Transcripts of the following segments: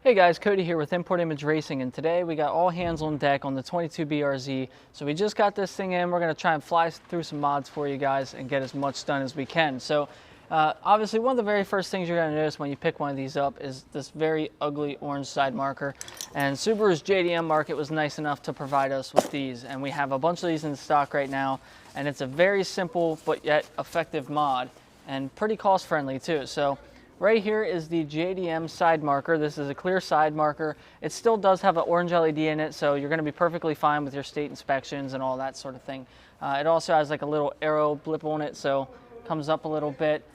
Hey guys, Cody here with Import Image Racing, and today we got all hands on deck on the 22 BRZ. So we just got this thing in. We're going to try and fly through some mods for you guys and get as much done as we can. So obviously one of the very first things you're going to notice when you pick one of these up is this very ugly orange side marker. And Subaru's JDM market was nice enough to provide us with these, and we have a bunch of these in stock right now. And it's a very simple but yet effective mod and pretty cost friendly too. So right here is the JDM Sidemarker. This is a clear side marker. It still does have an orange LED in it, so you're going to be perfectly fine with your state inspections and all that sort of thing. It also has like a little arrow blip on it, so it comes up a little bit.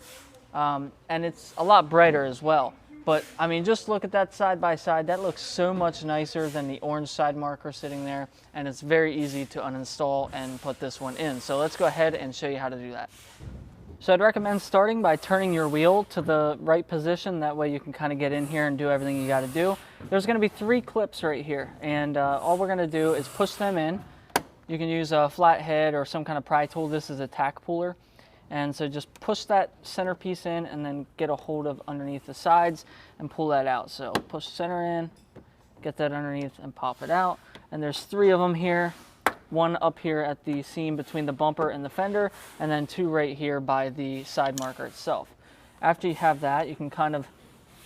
And it's a lot brighter as well. But I mean, just look at that side by side. That looks so much nicer than the orange side marker sitting there, and it's very easy to uninstall and put this one in. So let's go ahead and show you how to do that. So I'd recommend starting by turning your wheel to the right position. That way you can kind of get in here and do everything you got to do. There's going to be 3 clips right here, and all we're going to do is push them in. You can use a flathead or some kind of pry tool. This is a tack puller. And so just push that center piece in and then get a hold of underneath the sides and pull that out. So push center in, get that underneath and pop it out. And there's 3 of them here. 1 up here at the seam between the bumper and the fender, and then 2 right here by the side marker itself. After you have that, you can kind of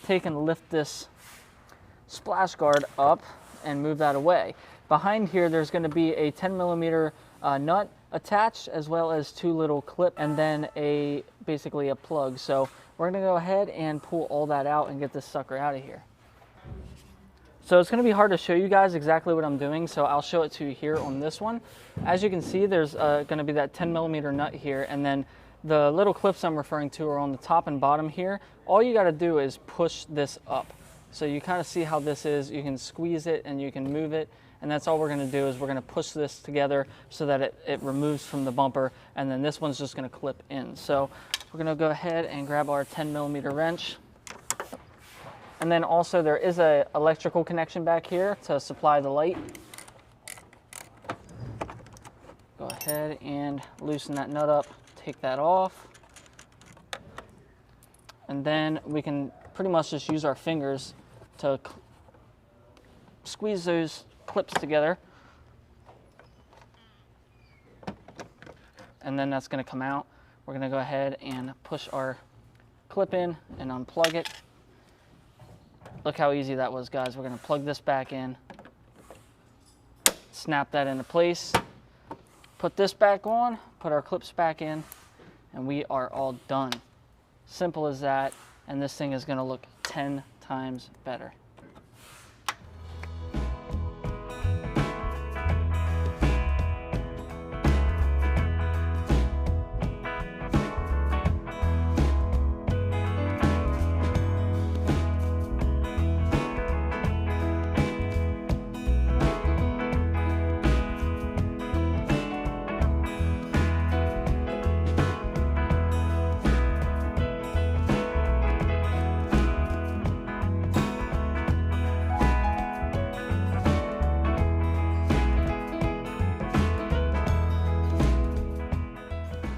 take and lift this splash guard up and move that away. Behind here, there's going to be a 10mm nut attached, as well as 2 little clips, and then basically a plug. So we're going to go ahead and pull all that out and get this sucker out of here. So it's going to be hard to show you guys exactly what I'm doing, so I'll show it to you here on this one. As you can see, there's going to be that 10mm nut here, and then the little clips I'm referring to are on the top and bottom here. All you got to do is push this up. So you kind of see how this is. You can squeeze it and you can move it, and that's all we're going to do is we're going to push this together so that it removes from the bumper, and then this one's just going to clip in. So we're going to go ahead and grab our 10mm wrench. And then also there is an electrical connection back here to supply the light. Go ahead and loosen that nut up, take that off. And then we can pretty much just use our fingers to squeeze those clips together. And then that's going to come out. We're going to go ahead and push our clip in and unplug it. Look how easy that was, guys. We're going to plug this back in, snap that into place, put this back on, put our clips back in, and we are all done. Simple as that, and this thing is going to look 10 times better.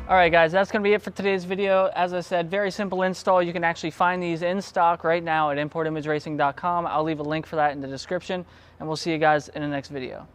All right, guys, that's going to be it for today's video. As I said, very simple install. You can actually find these in stock right now at importimageracing.com. I'll leave a link for that in the description, and we'll see you guys in the next video.